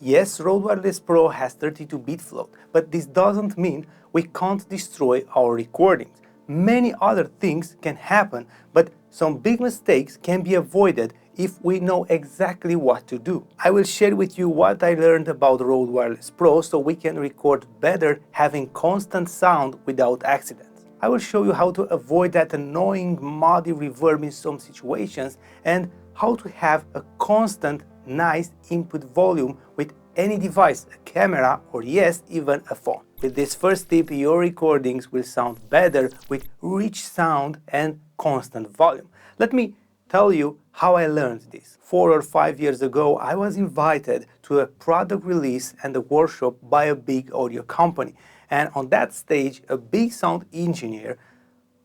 Yes, Rode Wireless Pro has 32-bit float, but this doesn't mean we can't destroy our recordings. Many other things can happen, but some big mistakes can be avoided if we know exactly what to do. I will share with you what I learned about Rode Wireless Pro so we can record better having constant sound without accidents. I will show you how to avoid that annoying muddy reverb in some situations and how to have a constant nice input volume with any device, a camera or yes, even a phone. With this first tip, your recordings will sound better with rich sound and constant volume. Let me tell you how I learned this. 4 or 5 years ago, I was invited to a product release and a workshop by a big audio company. And on that stage, a big sound engineer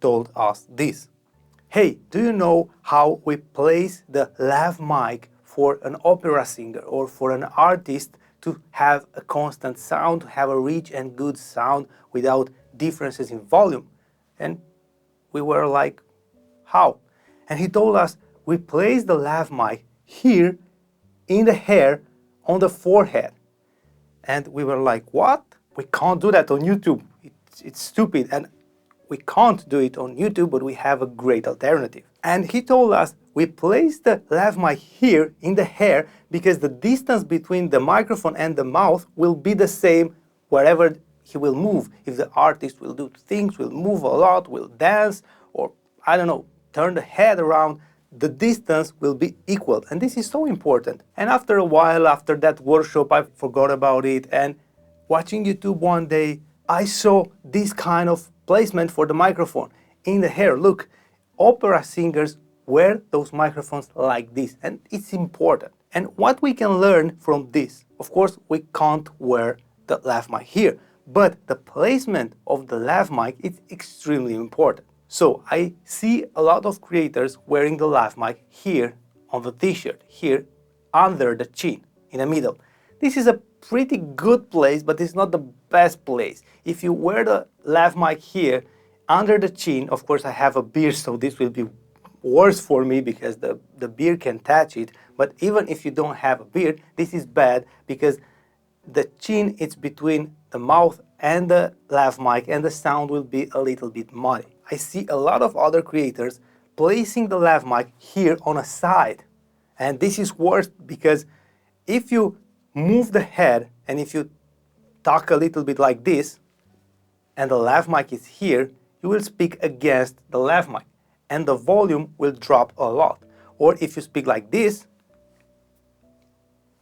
told us this. Hey, do you know how we place the lav mic for an opera singer or for an artist to have a constant sound, to have a rich and good sound without differences in volume? And we were like, how? And he told us, we place the lav mic here in the hair on the forehead. And we were like, what? We can't do that on YouTube. It's stupid. And we can't do it on YouTube, but we have a great alternative. And he told us we place the lav mic here in the hair because the distance between the microphone and the mouth will be the same wherever he will move. If the artist will do things, will move a lot, will dance, or I don't know, turn the head around, the distance will be equal. And this is so important. And after a while, after that workshop, I forgot about it. And watching YouTube one day, I saw this kind of placement for the microphone in the hair. Look, opera singers wear those microphones like this, and it's important. And what we can learn from this, of course, we can't wear the lav mic here, but the placement of the lav mic is extremely important. So I see a lot of creators wearing the lav mic here on the t-shirt, here under the chin, in the middle. This is a pretty good place, but it's not the best place. If you wear the lav mic here under the chin, of course I have a beard, so this will be worse for me because the beard can touch it. But even if you don't have a beard, this is bad because the chin is between the mouth and the lav mic and the sound will be a little bit muddy. I see a lot of other creators placing the lav mic here on a side. And this is worse because if you move the head and if you talk a little bit like this and the lav mic is here, you will speak against the lav mic and the volume will drop a lot. Or if you speak like this,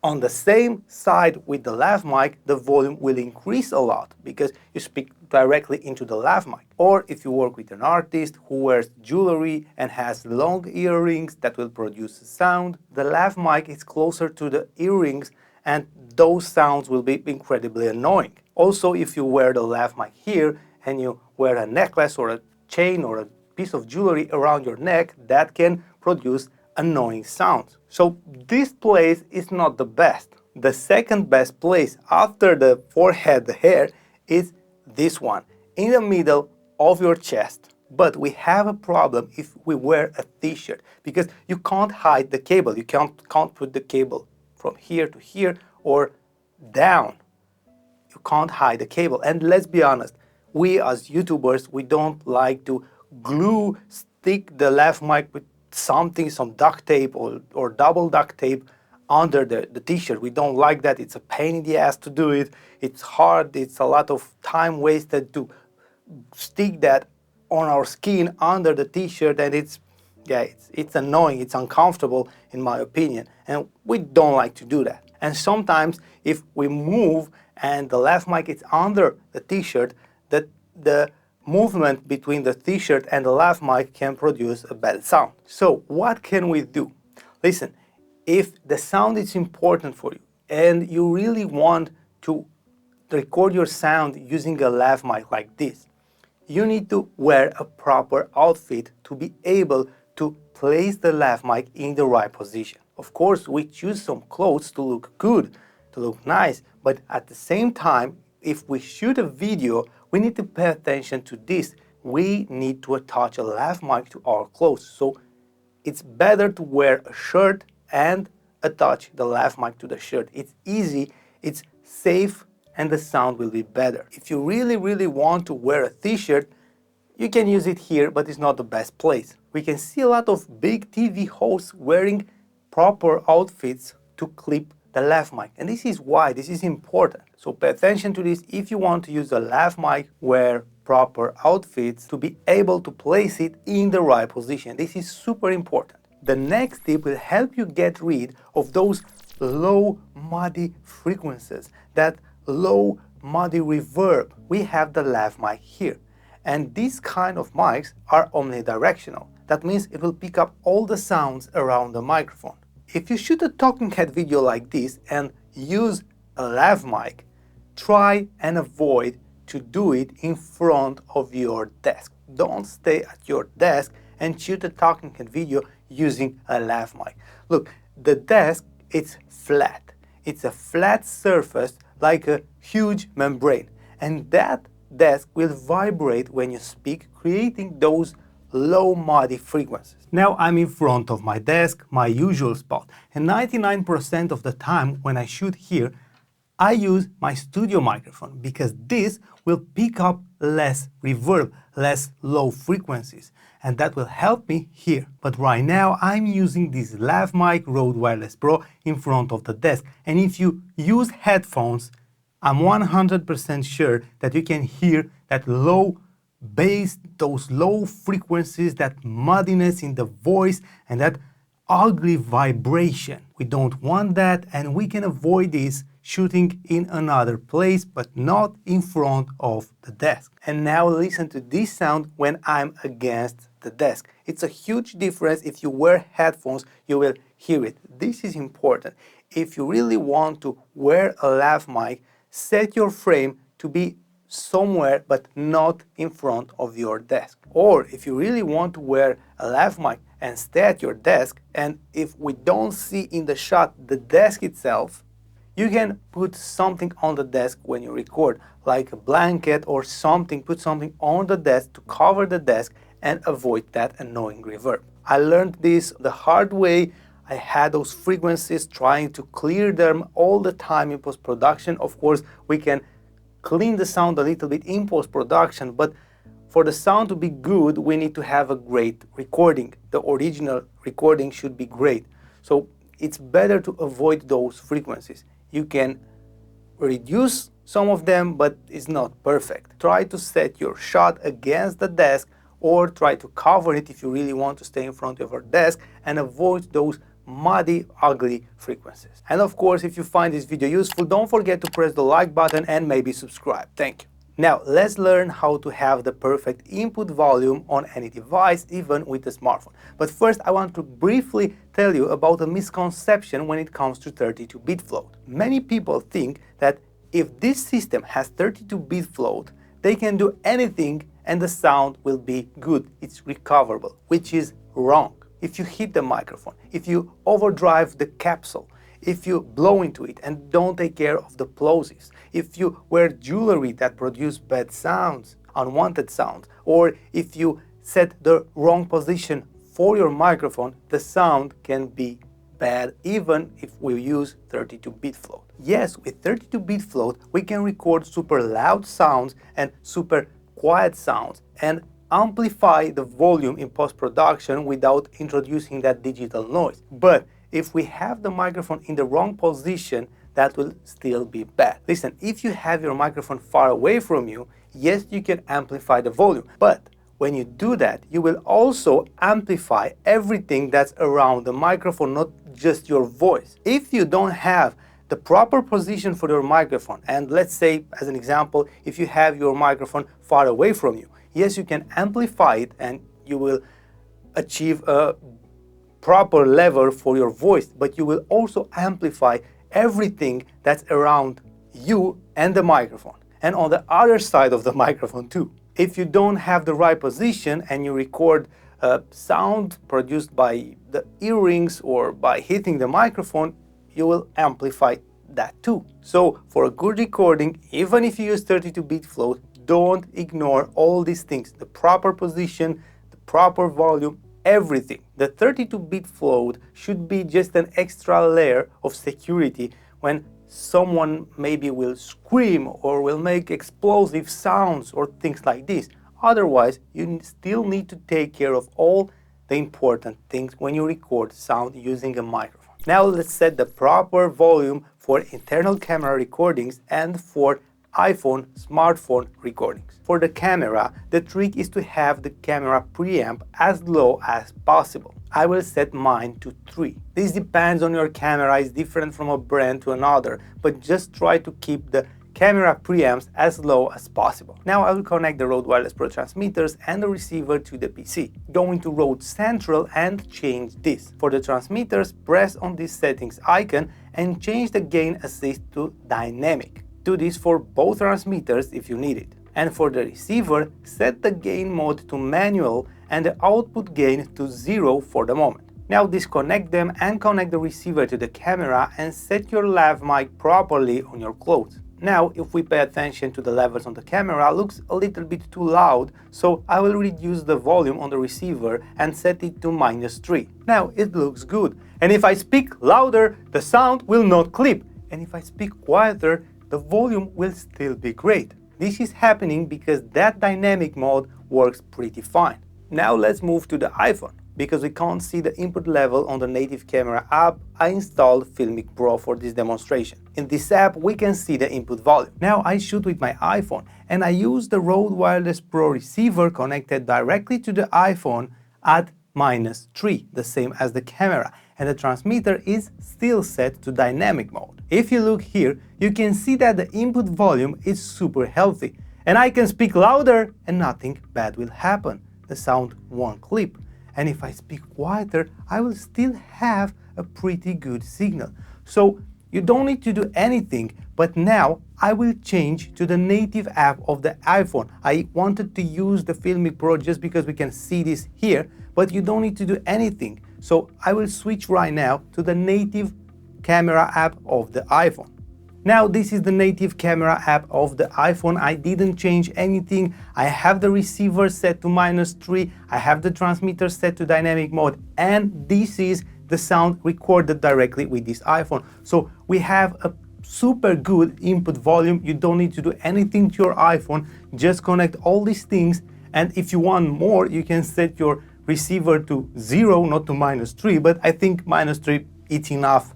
on the same side with the lav mic, the volume will increase a lot because you speak directly into the lav mic. Or if you work with an artist who wears jewelry and has long earrings that will produce sound, the lav mic is closer to the earrings and those sounds will be incredibly annoying. Also, if you wear the lav mic here and you wear a necklace or a chain or a piece of jewelry around your neck, that can produce annoying sounds. So this place is not the best. The second best place after the forehead, the hair, is this one, in the middle of your chest. But we have a problem if we wear a t-shirt because you can't hide the cable. You can't put the cable from here to here or down. You can't hide the cable. And let's be honest, we as YouTubers, we don't like to stick the lav mic with something, some duct tape or double duct tape under the t-shirt. We don't like that. It's a pain in the ass to do it. It's hard. It's a lot of time wasted to stick that on our skin under the t-shirt, and it's annoying. It's uncomfortable in my opinion, and we don't like to do that. And sometimes if we move and the lav mic is under the t-shirt, the movement between the t-shirt and the lav mic can produce a bad sound. So what can we do? Listen, if the sound is important for you and you really want to record your sound using a lav mic like this, you need to wear a proper outfit to be able to place the lav mic in the right position. Of course, we choose some clothes to look good, to look nice, but at the same time, if we shoot a video, we need to pay attention to this. We need to attach a lav mic to our clothes. So it's better to wear a shirt and attach the lav mic to the shirt. It's easy It's safe and the sound will be better. If you really want to wear a t-shirt, you can use it here, but it's not the best place. We can see a lot of big TV hosts wearing proper outfits to clip the lav mic, and this is why this is important. So pay attention to this. If you want to use a lav mic, wear proper outfits to be able to place it in the right position. This is super important. The next tip will help you get rid of those low muddy frequencies, that low muddy reverb. We have the lav mic here, and these kind of mics are omnidirectional. That means it will pick up all the sounds around the microphone. If you shoot a talking head video like this and use a lav mic, try and avoid to do it in front of your desk. Don't stay at your desk and shoot a talking head video using a lav mic. Look, the desk, it's flat. It's a flat surface like a huge membrane, and that desk will vibrate when you speak, creating those low muddy frequencies. Now I'm in front of my desk, my usual spot, and 99% of the time when I shoot here, I use my studio microphone because this will pick up less reverb, less low frequencies, and that will help me here. But right now I'm using this lav mic Rode Wireless Pro in front of the desk, and if you use headphones, I'm 100% sure that you can hear that low bass, those low frequencies, that muddiness in the voice, and that ugly vibration. We don't want that, and we can avoid this shooting in another place, but not in front of the desk. And now listen to this sound when I'm against the desk. It's a huge difference. If you wear headphones, you will hear it. This is important. If you really want to wear a lav mic, set your frame to be somewhere but not in front of your desk. Or if you really want to wear a lav mic and stay at your desk, and if we don't see in the shot the desk itself, you can put something on the desk when you record, like a blanket or something. Put something on the desk to cover the desk and avoid that annoying reverb. I learned this the hard way. I had those frequencies, trying to clear them all the time in post-production. Of course, we can clean the sound a little bit in post-production, but for the sound to be good, we need to have a great recording. The original recording should be great. So it's better to avoid those frequencies. You can reduce some of them, but it's not perfect. Try to set your shot against the desk, or try to cover it if you really want to stay in front of your desk, and avoid those muddy, ugly frequencies. And of course, if you find this video useful, don't forget to press the like button and maybe subscribe. Thank you. Now, let's learn how to have the perfect input volume on any device, even with a smartphone. But first, I want to briefly tell you about a misconception when it comes to 32-bit float. Many people think that if this system has 32-bit float, they can do anything and the sound will be good. It's recoverable, which is wrong. If you hit the microphone, if you overdrive the capsule, if you blow into it and don't take care of the plosives, if you wear jewelry that produce bad sounds, unwanted sounds, or if you set the wrong position for your microphone, the sound can be bad even if we use 32-bit float. Yes, with 32-bit float, we can record super loud sounds and super quiet sounds and amplify the volume in post-production without introducing that digital noise. But if we have the microphone in the wrong position, that will still be bad. Listen, if you have your microphone far away from you, yes, you can amplify the volume. But when you do that, you will also amplify everything that's around the microphone, not just your voice. If you don't have the proper position for your microphone, and let's say, as an example, if you have your microphone far away from you, yes, you can amplify it and you will achieve a proper level for your voice, but you will also amplify everything that's around you and the microphone, and on the other side of the microphone too. If you don't have the right position and you record sound produced by the earrings or by hitting the microphone, you will amplify that too. So for a good recording, even if you use 32-bit float, don't ignore all these things: the proper position, the proper volume, everything. The 32-bit float should be just an extra layer of security when someone maybe will scream or will make explosive sounds or things like this. Otherwise, you still need to take care of all the important things when you record sound using a microphone. Now let's set the proper volume for internal camera recordings and for iPhone smartphone recordings. For the camera, the trick is to have the camera preamp as low as possible. I will set mine to 3. This depends on your camera, it's different from a brand to another, but just try to keep the camera preamps as low as possible. Now I will connect the Rode Wireless Pro transmitters and the receiver to the PC. Go into Rode Central and change this. For the transmitters, press on this settings icon and change the gain assist to dynamic. Do this for both transmitters if you need it. And for the receiver, set the gain mode to manual and the output gain to 0 for the moment. Now disconnect them and connect the receiver to the camera and set your lav mic properly on your clothes. Now, if we pay attention to the levels on the camera, looks a little bit too loud, so I will reduce the volume on the receiver and set it to -3. Now it looks good. And if I speak louder, the sound will not clip. And if I speak quieter, the volume will still be great. This is happening because that dynamic mode works pretty fine. Now let's move to the iPhone. Because we can't see the input level on the native camera app, I installed Filmic Pro for this demonstration. In this app, we can see the input volume. Now I shoot with my iPhone and I use the Rode Wireless Pro receiver connected directly to the iPhone at -3, the same as the camera, and the transmitter is still set to dynamic mode. If you look here, you can see that the input volume is super healthy, and I can speak louder and nothing bad will happen. The sound won't clip. And if I speak quieter, I will still have a pretty good signal. So you don't need to do anything, but now I will change to the native app of the iPhone. I wanted to use the Filmic Pro just because we can see this here, but you don't need to do anything. So I will switch right now to the native camera app of the iPhone. Now this is the native camera app of the iPhone. I didn't change anything. I have the receiver set to -3. I have the transmitter set to dynamic mode, and this is the sound recorded directly with this iPhone. So we have a super good input volume. You don't need to do anything to your iPhone. Just connect all these things, and if you want more, you can set your receiver to 0, not to -3, but I think -3 is enough.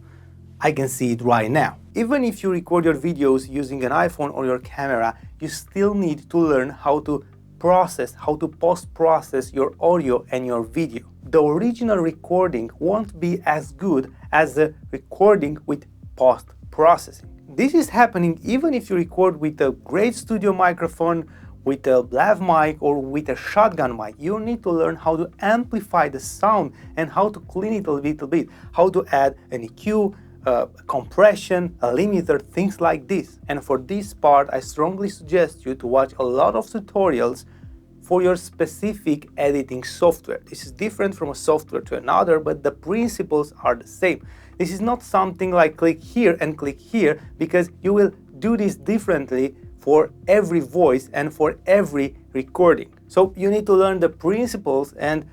I can see it right now. Even if you record your videos using an iPhone or your camera, you still need to learn how to post-process your audio and your video. The original recording won't be as good as a recording with post-processing. This is happening even if you record with a great studio microphone, with a lav mic or with a shotgun mic. You need to learn how to amplify the sound and how to clean it a little bit, how to add an EQ, compression, a limiter, things like this. And for this part, I strongly suggest you to watch a lot of tutorials for your specific editing software. This is different from a software to another, but the principles are the same. This is not something like click here and click here, because you will do this differently for every voice and for every recording. So you need to learn the principles and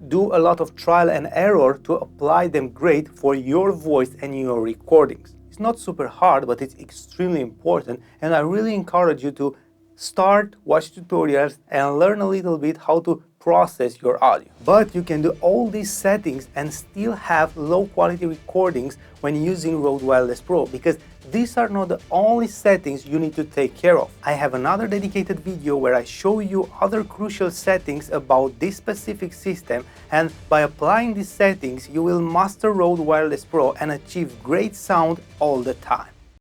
do a lot of trial and error to apply them great for your voice and your recordings. It's not super hard, but it's extremely important, and I really encourage you to start, watch tutorials, and learn a little bit how to process your audio. But you can do all these settings and still have low quality recordings when using Rode Wireless Pro, because these are not the only settings you need to take care of. I have another dedicated video where I show you other crucial settings about this specific system, and by applying these settings you will master Rode Wireless Pro and achieve great sound all the time.